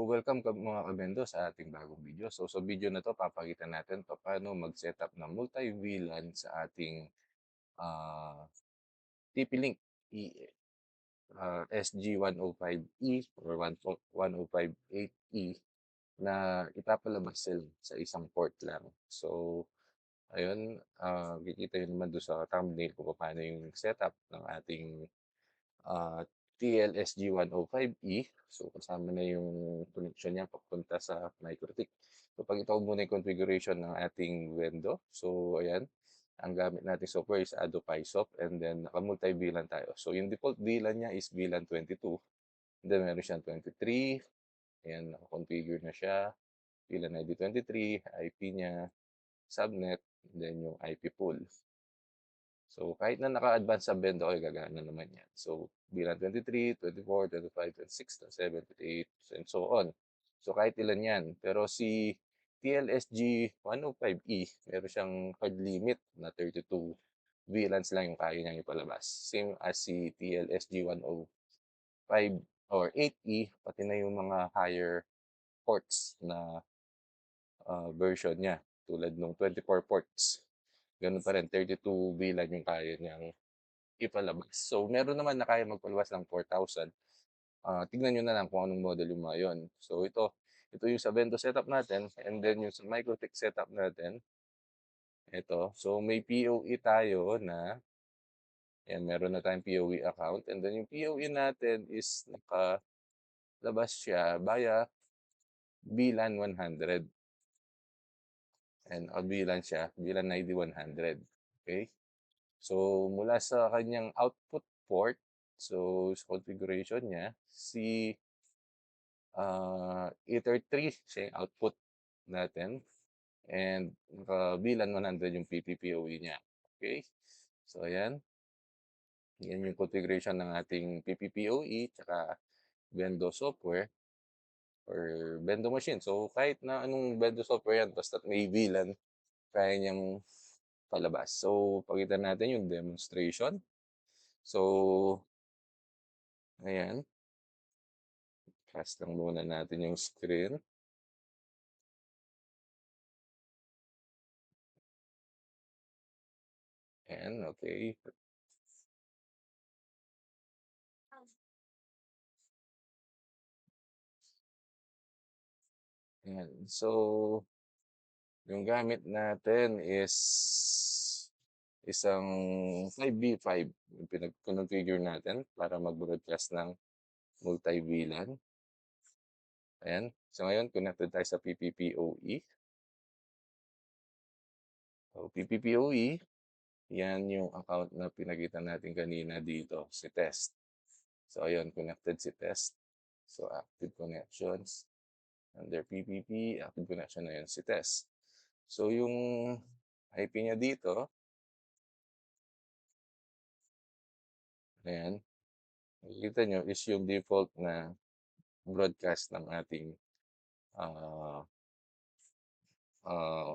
So welcome mga kabendo sa ating bagong video. So sa video na to, papakita natin paano mag-setup ng multi-VLAN sa ating TP-Link SG105E or 1058E na ipapalabas sila sa isang port lang. So ayun, kikita nyo naman doon sa thumbnail kung paano yung setup ng ating ah, TLSG105E. So, kasama na yung connection niya papunta sa MikroTik. So, pag ito muna yung configuration ng ating window. So, ayan. Ang gamit natin software is Ado PySoft and then naka-multi-VLAN tayo. So, yung default VLAN niya is VLAN 22. And then, meron siyang 23. Ayan, naka-configure na siya. VLAN ID 23, IP niya, subnet, and then yung IP pool. So, kahit na naka-advance sa bendo, okay, gagana naman yan. So, bilang 23, 24, 25, 26, 27, 28, and so on. So, kahit ilan yan. Pero si TLSG 105E, meron siyang hard limit na 32 VLANs lang yung kaya niyang ipalabas. Same as si TLSG 105 or 8E, pati na yung mga higher ports na version niya. Tulad nung 24 ports. Ganun pa rin, 32 VLAN yung kaya niyang ipalabas. So, meron naman na kaya magpalabas ng 4,000. Tignan nyo na lang kung anong model yung mga yun. So, ito yung sa Vendo setup natin and then yung sa MikroTik setup natin. Ito. So, may PoE tayo na yan, meron na tayong PoE account. And then yung PoE natin is nakalabas siya via VLAN 100. And VLAN siya, VLAN ID 100. Okay? So, mula sa kanyang output port, so sa configuration niya, si Ether 3 siya yung output natin. And naka-VLAN 100 yung PPPoE niya. Okay? So, ayan. Yan yung configuration ng ating PPPoE tsaka Bendo software or Bendo machine. So, kahit na anong Bendo software yan, basta may VLAN, kaya niyang palabas. So, pakita natin yung demonstration. So, ayan. Cast lang muna natin yung screen. Ayan, okay. Ayan. So, yung gamit natin is isang 5v5 yung pinag-configure natin para mag-broadcast ng multi-VLAN. Ayan. So, ngayon, connected tayo sa PPPoE. So, PPPoE, yan yung account na pinakita natin kanina dito, si test. So, ayun, connected si test. So, active connections. Under PPP, active connection na yun si test. So, yung IP niya dito, ayan, makikita nyo is yung default na broadcast ng ating uh, uh,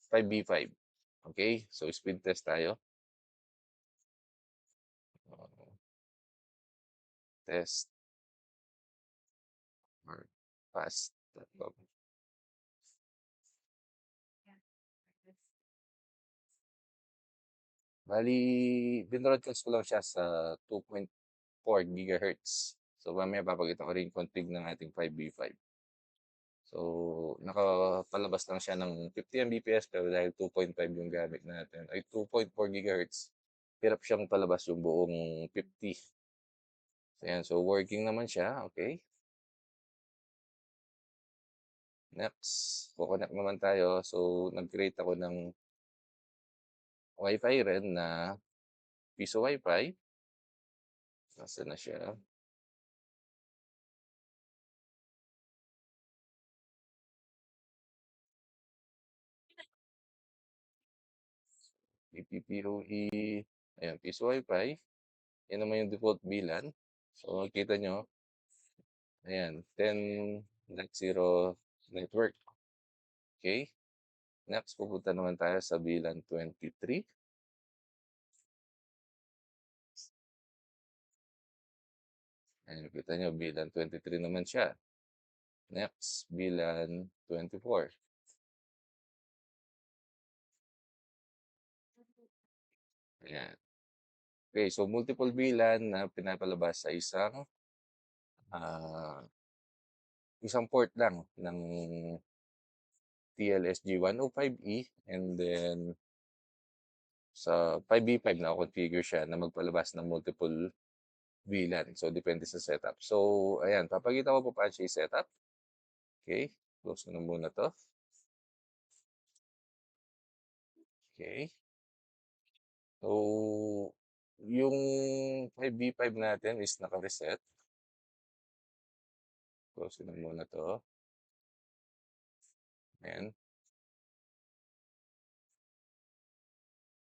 5v5. Okay? So, speed test tayo. Test or fast. Bali, binroadcast ko lang siya sa 2.4 GHz. So, mamaya papakita ko rin yung config ng ating 5v5. So, nakapalabas lang siya ng 50 Mbps pero dahil 2.5 yung gamit natin, ay 2.4 GHz, hirap siyang palabas yung buong 50. So, yan. So, working naman siya. Okay. Next, kukonect naman tayo. So, nag-create ako ng Wi-Fi rin na Piso Wi-Fi. Nasa na siya? PPPoE. Ayan, Piso Wi-Fi. Yan naman yung default VLAN. So, makikita nyo, ayan, 10.0 network. Okay. Next, pupunta naman tayo sa VLAN 23. Ayan, nakita nyo, VLAN 23 naman siya. Next, VLAN 24. Ayan. Okay, so multiple VLAN na pinapalabas sa ah, isang port lang ng TLSG 105E and then sa 5v5 naka-configure siya na magpalabas ng multiple VLAN. So, depende sa setup. So, ayan, papakita ko po paano siya i-setup. Okay, close ko na muna to. Okay. So, yung 5v5 natin is naka-reset. Close ko na muna to. Ayan.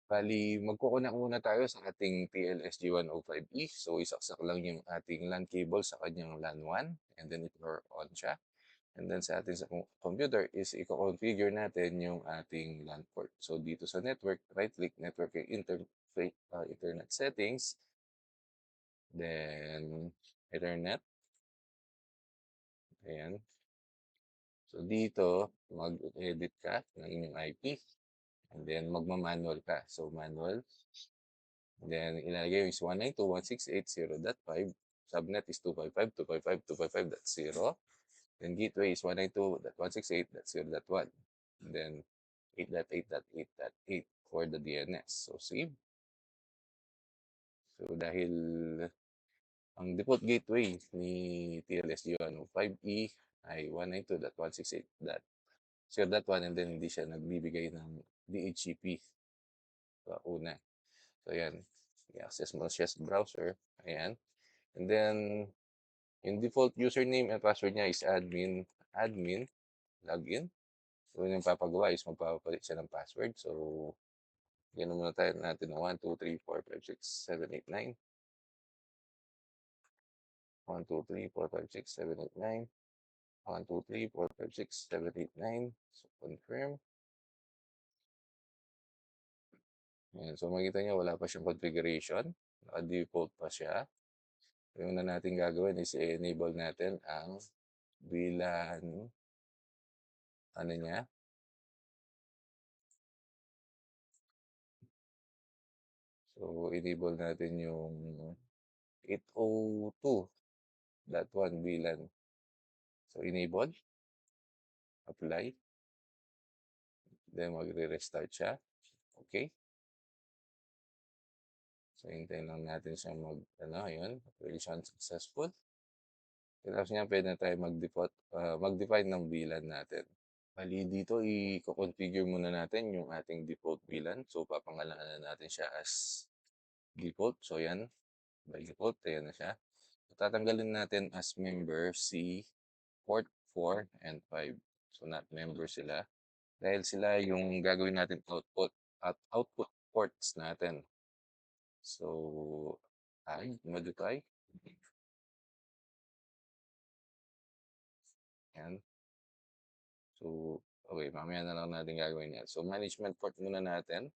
Bali, magko-connect muna tayo sa ating TLSG105E. So, isaksak lang yung ating LAN cable sa kanyang LAN 1 and then i-power on siya. And then sa ating sa computer is i-configure natin yung ating LAN port. So, dito sa network, right-click network internet settings. Then, Ethernet. Ayan. So, dito, mag-edit ka ng inyong IP. And then, magma-manual ka. So, manual. Then, ilalagay yung is 192.168.0.5. Subnet is 255.255.255.0. Then, gateway is 192.168.0.1. And then, 8.8.8.8 for the DNS. So, save. So, dahil ang default gateway ni TLS-G105E ay 192.168.0.1 and then hindi siya nagbibigay ng DHCP sa una. So, ayan. I-access mo siya sa browser. Ayan. And then, yung default username and password niya is admin, login. So, yun yung papagawa is magpapalit siya ng password. So, yan muna tayo natin ng 1, 2, 3, 4, 5, 6, 7, 8, 9. 1, 2, 3, 4, 5, 6, 7, 8, 9. 1, 2, 3, 4, 5, 6, 7, 8, 9. So, confirm. Ayan. So, makikita niyo wala pa siyang configuration. Naka-default pa siya. Yung na natin gagawin is i-enable natin ang VLAN, ano niya, so enable natin yung 802.1 VLAN. So enable, apply, then magre-restart siya. Okay. So hintayin lang natin siya yun, operation successful. Tapos niya pwede na tayo mag-define ng VLAN natin. Bali dito, i-configure muna natin yung ating default VLAN. So, papangalanan natin siya as default. So, yan. By default, ayan na siya. So, tatanggalin natin as member si port 4 and 5. So, not member sila. Dahil sila yung gagawin natin output ports natin. So, modify. Yan. So, okay, mamaya na lang natin gagawin yan. So, management port muna natin.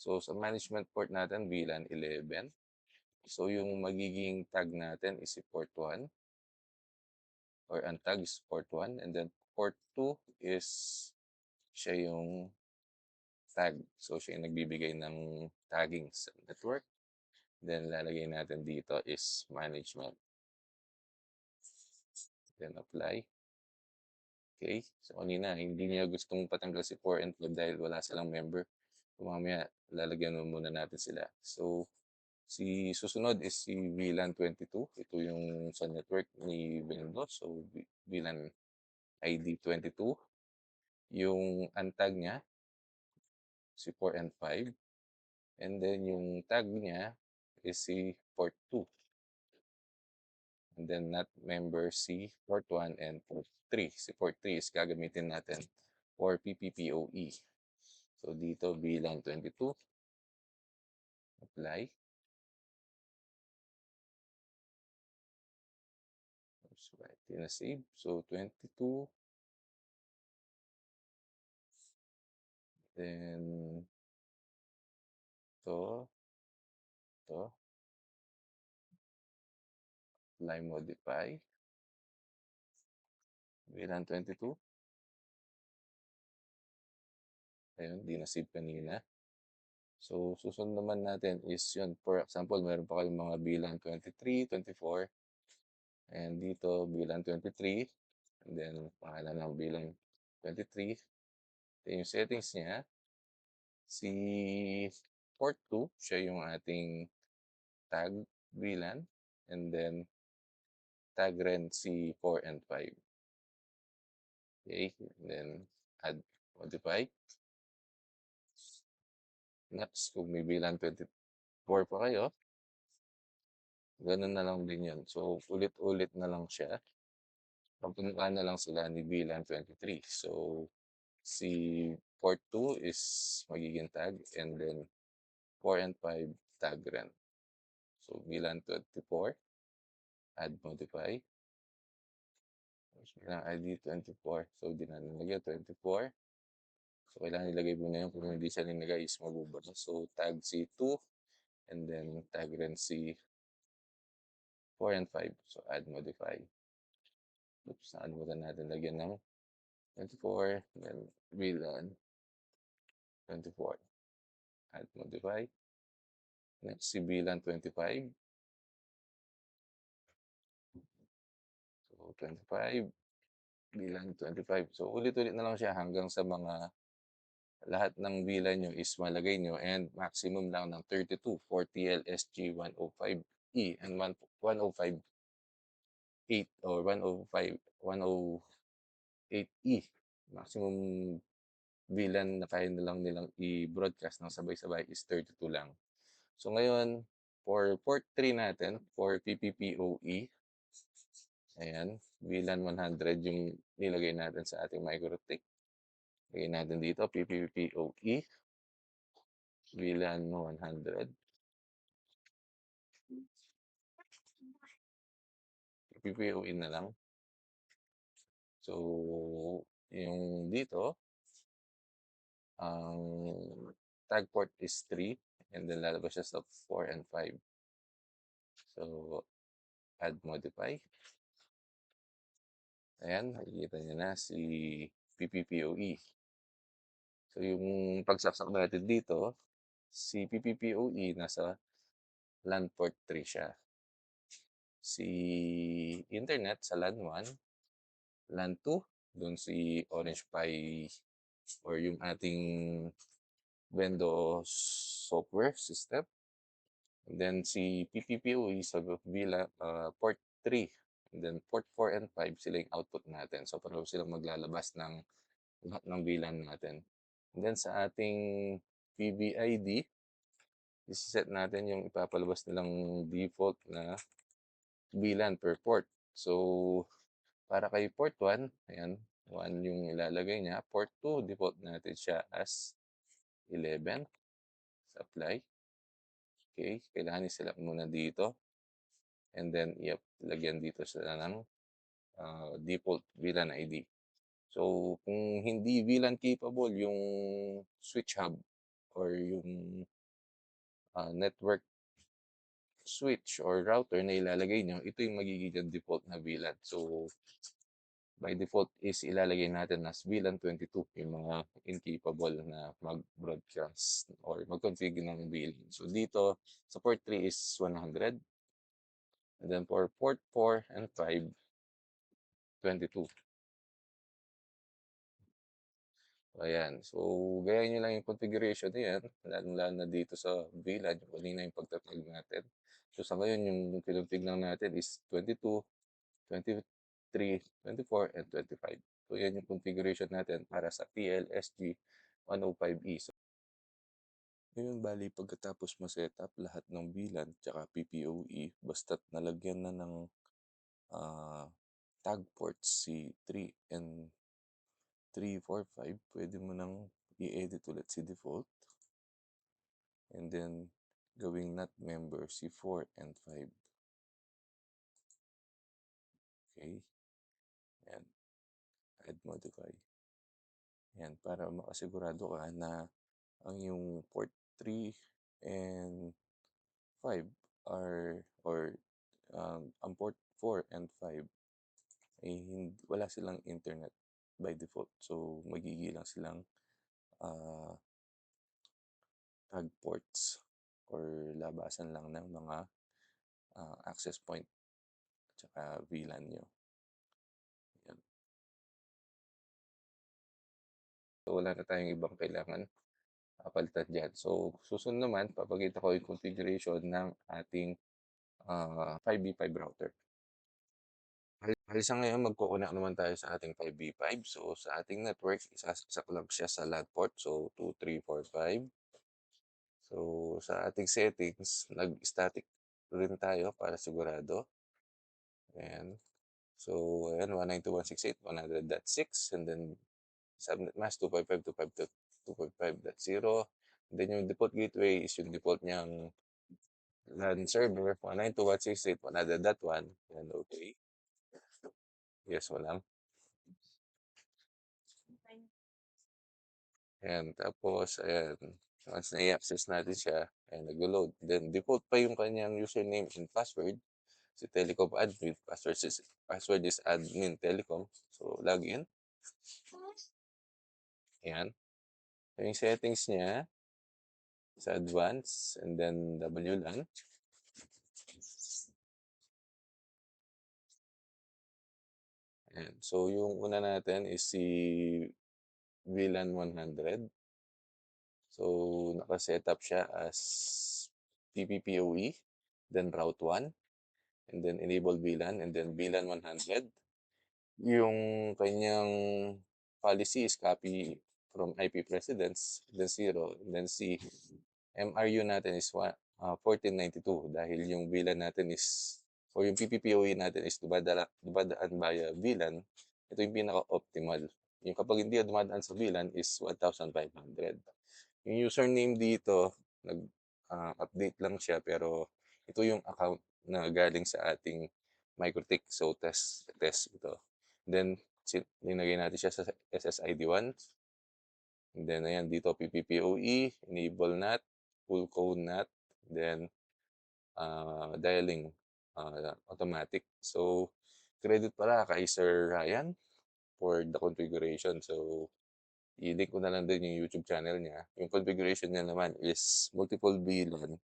So, sa management port natin, VLAN 11. So, yung magiging tag natin is si port 1 or ang tag is port 1 and then port 2 is siya yung tag. So, siya yung nagbibigay ng tagging sa network. Then, lalagay natin dito is management. Then, apply. Okay. So, kanina, hindi niya gustong patanggal si 4 and 5 dahil wala silang member. So, mamaya, lalagyan muna natin sila. So, susunod is si VLAN 22. Ito yung sa network ni Windows. So, VLAN ID 22. Yung untag niya, si 4 and 5. And then, yung tag niya is si port 2. And then, not member si port 1 and port 3. Si port 3 is gagamitin natin for PPPoE. So, dito, VLAN 22. Apply. So, right, save. So, 22. Then, to, apply modify. VLAN 22, ayun, 'di na-save kanina. So, susunod naman natin is yun, for example, meron pa kayong mga VLAN 23, 24, and dito VLAN 23, and then pangalan ng VLAN 23. Ito yung settings niya. Si port 2, siya yung ating tag VLAN, and then tag rin si 4 and 5. Okay, and then add, modify. Next, kung may VLAN 24 pa kayo, ganun na lang din yun. So, ulit-ulit na lang siya. Pagpuntaan na lang sila ni VLAN 23. So, si port 2 is magiging tag, and then 4 and 5 tag rin. So, VLAN 24, add, modify. Kailangan ID 24. So, di na nilagay 24. So, kailangan ilagay mo na yun. Kung hindi siya nilagay is mabubura. So, tag si 2, and then tag rin si 4 and 5. So, add, modify. Oops, nakalimutan natin lagyan ng 24, then VLAN 24. Add, modify. Next, si VLAN 25. So, 25, VLAN 25. So, ulit-ulit na lang siya hanggang sa mga lahat ng VLAN nyo is malagay nyo, and maximum lang ng 32 for TLSG 105E and 105.8 or 105, 108E. Maximum VLAN na kaya na lang nilang i-broadcast ng sabay-sabay is 32 lang. So ngayon, for port 3 natin, for PPPoE, ayan, VLAN 100 yung nilagay natin sa ating MikroTik. Lagay natin dito, PPPoE, VLAN 100. PPPoE na lang. So, yung dito, ang tag port is 3, and then lalabas siya sa 4 and 5. So, add, modify. Ayan, nakikita niyo na si PPPoE. So, yung pagsaksak natin dito, si PPPoE nasa LAN port 3 siya. Si internet sa LAN 1, LAN 2, doon si Orange Pi or yung ating Windows software system. And then si PPPoE sa VLAN, port 3. And then port 4 and 5 sila yung output natin. So, pareho silang maglalabas ng lahat ng VLAN natin. And then sa ating PBID, isi-set natin yung ipapalabas nilang default na VLAN per port. So, para kay port 1, ayan, 1 yung ilalagay niya. Port 2, default natin siya as 11. Apply. Okay, kailangan i-select muna dito. And then, lagyan dito sila ng default VLAN ID. So, kung hindi VLAN capable yung switch hub or yung network switch or router na ilalagay nyo, ito yung magiging default na VLAN. So, by default is ilalagay natin as VLAN 22 yung mga incapable na mag-broadcast or mag-configure ng VLAN. So, dito sa port 3 is 100. And then for port 4 and 5, 22. Ayan. So, gaya nyo lang yung configuration na yan, lalo na dito sa VLAN, yung kanina yung pagtatag natin. So, sa ngayon, yung pinagtig lang natin is 22, 23, 24, and 25. So, yan yung configuration natin para sa TLSG 105E. So, ngayon, bali, pagkatapos ma-setup lahat ng VLAN tsaka PPoE, basta't nalagyan na ng ah, tag ports si 3 and 3, 4, 5, pwede mo nang i-edit ulit si default. And then, gawing not member si 4 and 5. Okay. Yan. Add, modify. Yan. Para makasigurado ka na ang yung port 3 and 5 are, or ang port 4 and 5, eh, wala silang internet by default. So, magiging lang silang, ah, tag ports or labasan lang ng mga, access point at saka VLAN niyo, 'yan. So, wala na tayong ibang kailangan palitan diyan. So, susunod naman papakita ko yung configuration ng ating 5v5 router. Bale sa ngayon magko-connect naman tayo sa ating 5v5. So, sa ating network isasaksak lang siya sa LAN port. So, 2345. So, sa ating settings, nag-static rin tayo para sigurado. Ayan. So, ayan, 192.168.100.6 and then subnet mask 255.255.0. Then yung default gateway is yung default niyang LAN server 192.168.100.1. Ayan, okay. Yes, wala. Ayan, tapos ayan, once na-i-access natin siya, ayan, naglo-load. Then default pa yung kanyang username and password, si Telecom admin, password is admin Telecom. So, login. Ayan. So, yung settings niya sa advanced and then WLAN. Ayan. So, yung una natin is si VLAN 100. So, naka-setup siya as PPPoE, then route 1, and then enable VLAN, and then VLAN 100. Yung kanyang policy is copy from IP precedence, then 0, and then si MRU natin is 1492 dahil yung VLAN natin is o yung PPPoE natin is dumadaan via VLAN, ito yung pinaka-optimal. Yung kapag hindi dumadaan sa VLAN is 1,500. Yung username dito, nag-update lang siya pero ito yung account na galing sa ating MikroTik. So, test ito. Then, nilagay natin siya sa SSID 1. And then, ayan, dito PPPoE, enable NAT, full code NAT, then dialing automatic. So, credit pala kay Sir Ryan for the configuration. So, i-link ko na lang din yung YouTube channel niya. Yung configuration niya naman is multiple VLAN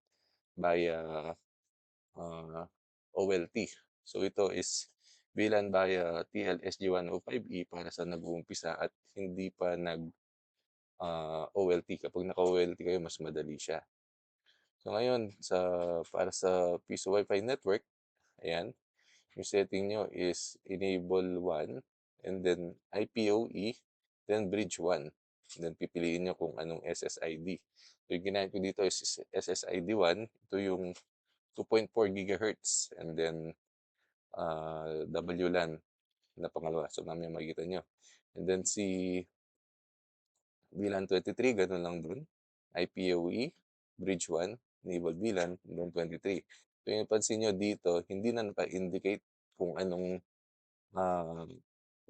via OLT. So, ito is VLAN via TLSG105E para sa nag-uumpisa at hindi pa OLT. Kapag naka-OLT kayo, mas madali siya. So, ngayon, para sa Piso Wi-Fi network, ayan, yung setting nyo is enable 1 and then IPoE, then bridge 1. Then pipiliin nyo kung anong SSID. So, yung ginamit ko dito is SSID 1. Ito yung 2.4 GHz and then WLAN na pangalawa. So, namin makikita nyo. And then si VLAN 23, ganun lang dun. IPoE, bridge 1, enable VLAN, and then 23. So, yung pansin nyo dito, hindi na naka-indicate kung anong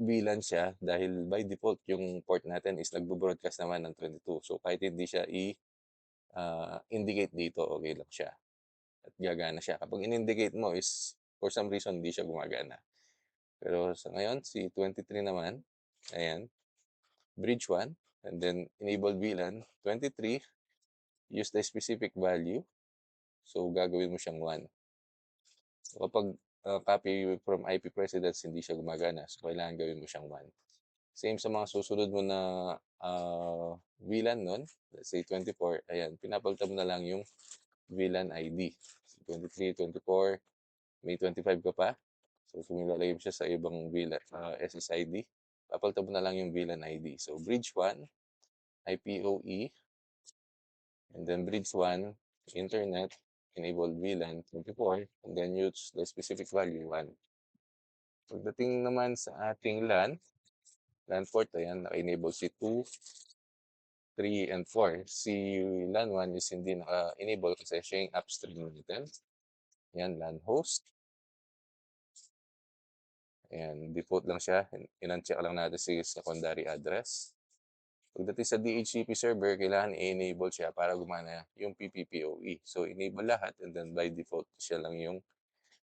VLAN siya dahil by default yung port natin is nagbo-broadcast naman ng 22. So, kahit hindi siya indicate dito, okay lang siya at gagana siya. Kapag in-indicate mo is for some reason hindi siya gumagana. Pero sa ngayon, si 23 naman, ayan, bridge 1, and then enable VLAN, 23, use the specific value. So, gagawin mo siyang 1. So, kapag copy from IP precedence, hindi siya gumagana. So, kailangan gawin mo siyang 1. Same sa mga susunod mo na VLAN nun, let's say 24, ayan, pinapalitan mo na lang yung VLAN ID. 23, 24, may 25 ka pa. So, kung ilalagay mo siya sa ibang VLAN, SSID, papalitan mo na lang yung VLAN ID. So, bridge 1, IPoE, and then bridge 1, internet, enable VLAN 24, and then use the specific value 1. Pagdating naman sa ating LAN port, ayan, naka-enable si 2, 3, and 4. Si LAN 1 is hindi naka-enable kasi siya yung upstream natin. Ayan, LAN host. Ayan, default lang siya. In-uncheck lang natin si secondary address. Pagdating sa DHCP server, kailangan i-enable siya para gumana yung PPPoE. So, enable lahat and then by default siya lang yung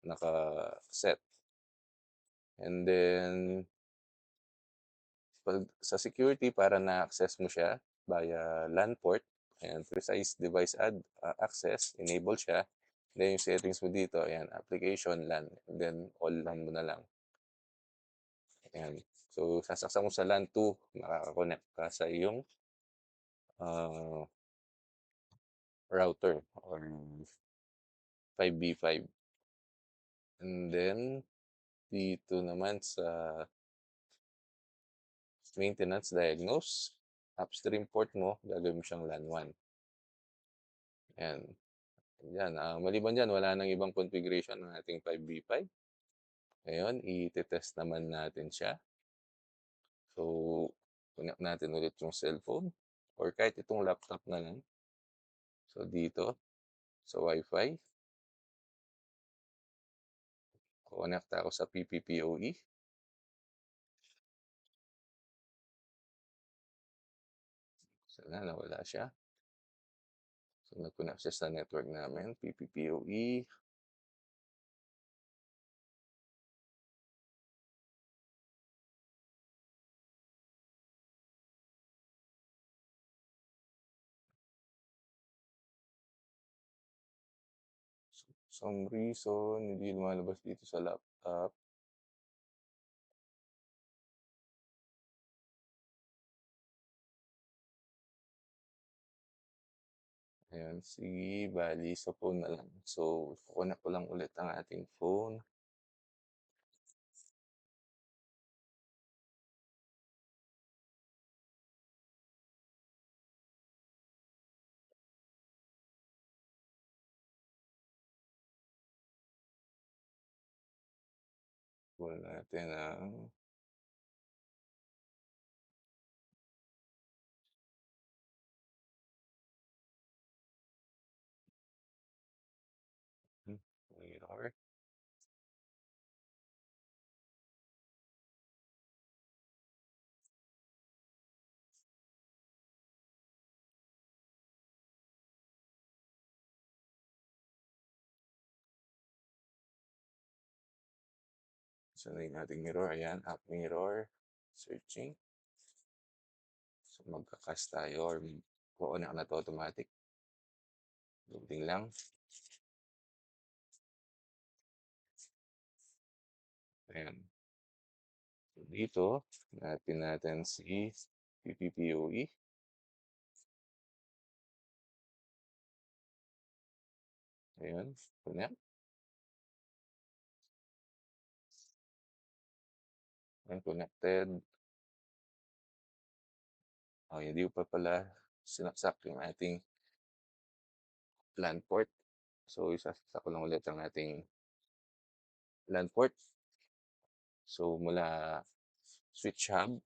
naka-set. And then 'pag sa security para na-access mo siya via LAN port, ayan, precise device access, enable siya. Then yung settings mo dito, ayan, application LAN, and then all LAN mo na lang, ayan. So sasaksak mo sa LAN 2, makaka-connect ka sa iyong, ah, router or 5v5. And then dito naman sa maintenance diagnose, upstream port mo gagawin mo siyang LAN 1, ayan. Yan, maliban diyan wala ng ibang configuration ng ating 5v5. Ngayon ite-test naman natin siya. So, connect natin ulit yung cellphone or kahit itong laptop na lang. So, dito sa Wi-Fi, connect ako sa PPPoE. Sana nawala siya. So, nag-connect siya sa network namin, PPPoE. Some reason, hindi lumalabas dito sa laptop. Ayan, sige, bali sa phone na lang. So, connect ko lang ulit ang ating phone. Phone natin ang mirror. So, na yung ating mirror. Ayan, app mirror. Searching. So, magka-cast tayo or kukunin na to automatic. Loading lang. Ayan. So, dito, natin si PPPoE. Ayan, connect. Ayan, connected. Oh, hindi ko pa pala sinaksak yung ating LAN port. So, isasaksak ko lang ulit ang ating LAN port. So, mula switch hub,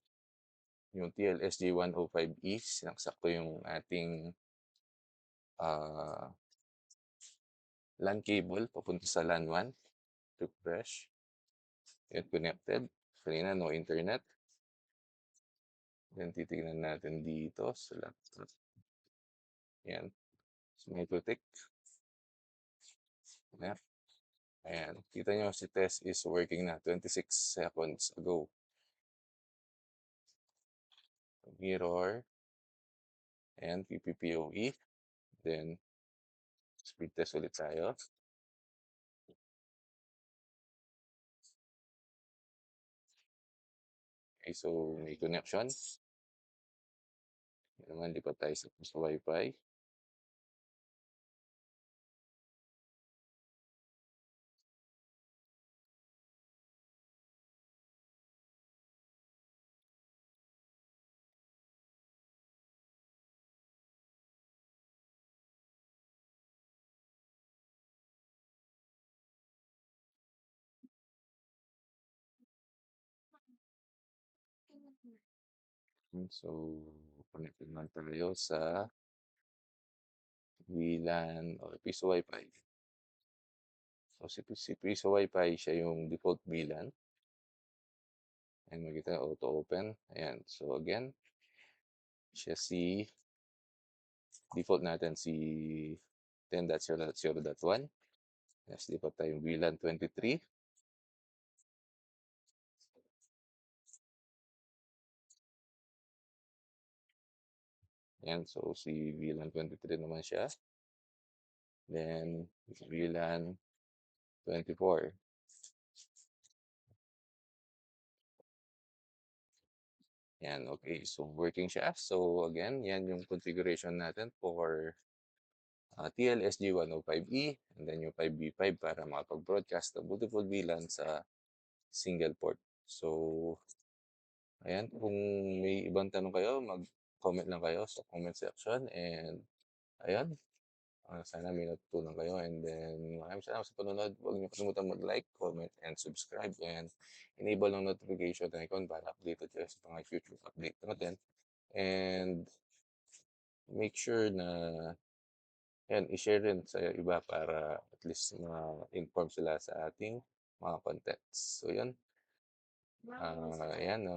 yung TLSJ105E, sinaksak ko yung ating LAN cable papunta sa LAN 1. Refresh. Yan, connected. Kanina, no internet. Then, titignan natin dito sa laptop. Yan. So, may tutik. Connect. Ayan. Kita nyo, si test is working na 26 seconds ago. Mirror. And PPPoE. Then, speed test ulit tayo. Okay, so may connection. Yan naman, lipat tayo sa Wi-Fi. So, connected naman tayo sa VLAN or piso Wi-Fi. So, si piso Wi-Fi, siya yung default VLAN. Ayan, makita, auto open. Ayan. So, again, siya si default natin si 10.0.0.1. Yes, lipat tayong VLAN 23. Ayan, so si VLAN 23 naman siya, then VLAN 24. 'Yan, okay. So, working siya. So, again, 'yan yung configuration natin for, TLSG 105E and then yung 5V5 para makapag-broadcast ng multiple VLAN sa single port. So, ayan, kung may ibang tanong kayo, mag-comment lang kayo sa comment section and ayan, sana may natutunan kayo and then maraming salamat sa panonood. Huwag niyo kalimutan mag-like, comment, and subscribe and enable ang notification icon para updated kayo sa mga future update natin. And make sure na 'yan, i-share rin sa iba para at least ma-inform sila sa ating mga contents. So 'yun, 'yan,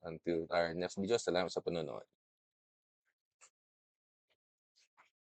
until our next video, salamat sa panonood.